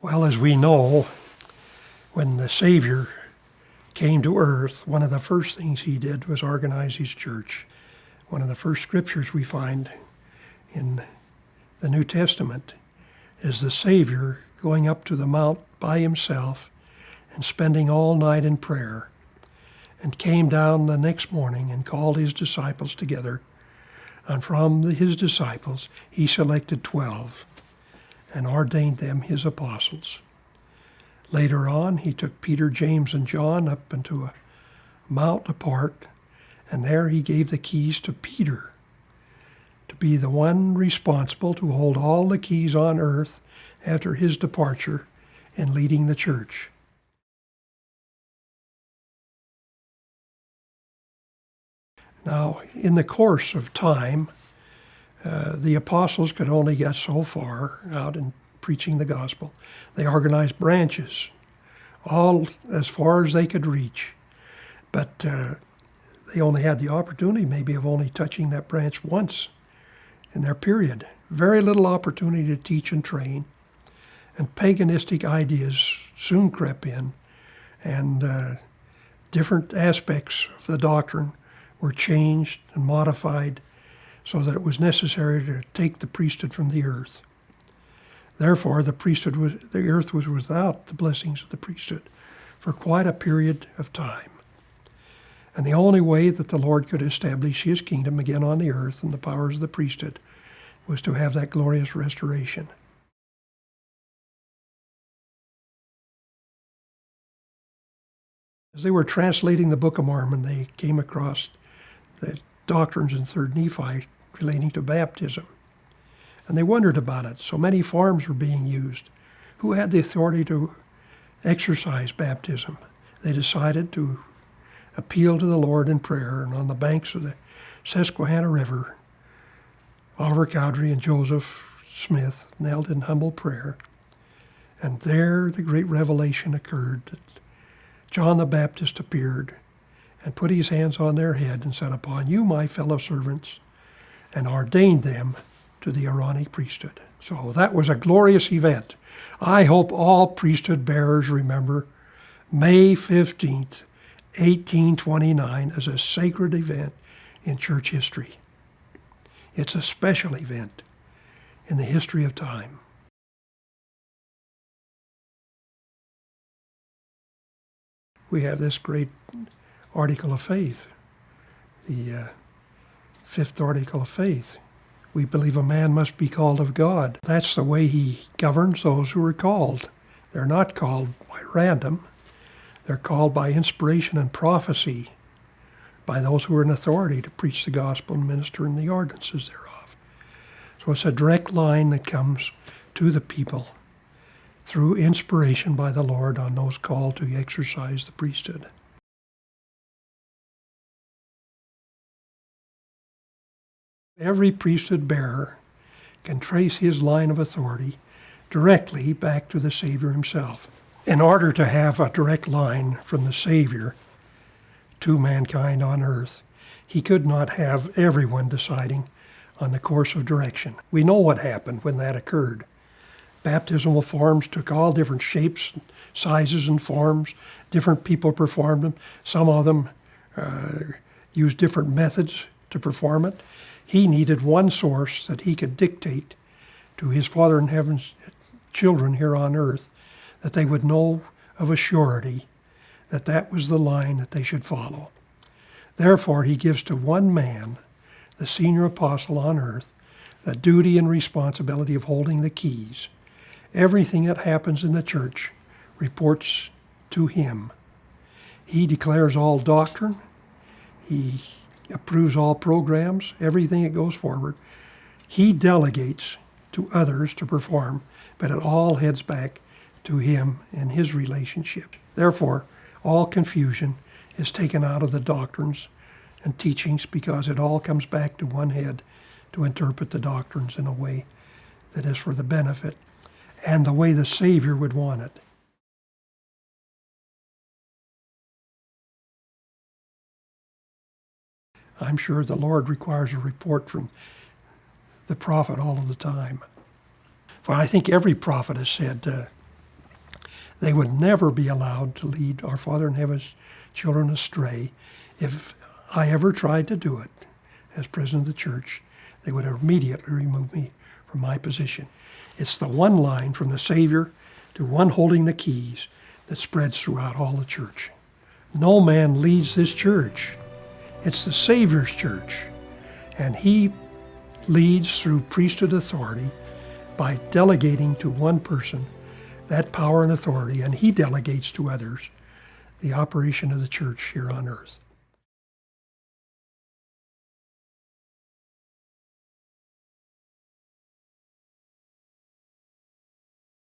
Well, as we know, when the Savior came to earth, one of the first things he did was organize his church. One of the first scriptures we find in the New Testament is the Savior going up to the mount by himself and spending all night in prayer, and came down the next morning and called his disciples together. And from his disciples he selected 12 and ordained them his apostles. Later on, he took Peter, James, and John up into a mount apart, and there he gave the keys to Peter to be the one responsible to hold all the keys on earth after his departure in leading the church. Now, in the course of time, the apostles could only get so far out in preaching the gospel. They organized branches, all as far as they could reach. But they only had the opportunity maybe of only touching that branch once in their period. Very little opportunity to teach and train. And paganistic ideas soon crept in, and different aspects of the doctrine were changed and modified so that it was necessary to take the priesthood from the earth. Therefore, the earth was without the blessings of the priesthood for quite a period of time. And the only way that the Lord could establish his kingdom again on the earth and the powers of the priesthood was to have that glorious restoration. As they were translating the Book of Mormon, they came across the doctrines in 3rd Nephi relating to baptism. And they wondered about it. So many forms were being used. Who had the authority to exercise baptism? They decided to appeal to the Lord in prayer, and on the banks of the Susquehanna River, Oliver Cowdery and Joseph Smith knelt in humble prayer. And there the great revelation occurred that John the Baptist appeared and put his hands on their head and said, "Upon you, my fellow servants," and ordained them to the Aaronic priesthood. So that was a glorious event. I hope all priesthood bearers remember May 15th, 1829 as a sacred event in church history. It's a special event in the history of time. We have this great article of faith, the 5th article of faith. We believe a man must be called of God. That's the way he governs those who are called. They're not called by random. They're called by inspiration and prophecy by those who are in authority to preach the gospel and minister in the ordinances thereof. So it's a direct line that comes to the people through inspiration by the Lord on those called to exercise the priesthood. Every priesthood bearer can trace his line of authority directly back to the Savior himself. In order to have a direct line from the Savior to mankind on earth, he could not have everyone deciding on the course of direction. We know what happened when that occurred. Baptismal forms took all different shapes, sizes, and forms. Different people performed them. Some of them used different methods to perform it. He needed one source that he could dictate to his Father in heaven's children here on earth, that they would know of a surety that that was the line that they should follow. Therefore, he gives to one man, the senior apostle on earth, the duty and responsibility of holding the keys. Everything that happens in the church reports to him. He declares all doctrine. He approves all programs, everything that goes forward. He delegates to others to perform, but it all heads back to him and his relationship. Therefore, all confusion is taken out of the doctrines and teachings, because it all comes back to one head to interpret the doctrines in a way that is for the benefit and the way the Savior would want it. I'm sure the Lord requires a report from the prophet all of the time. For I think every prophet has said, They would never be allowed to lead our Father in Heaven's children astray. If I ever tried to do it as president of the church, they would immediately remove me from my position. It's the one line from the Savior to one holding the keys that spreads throughout all the church. No man leads this church. It's the Savior's church. And he leads through priesthood authority by delegating to one person that power and authority, and he delegates to others the operation of the church here on earth.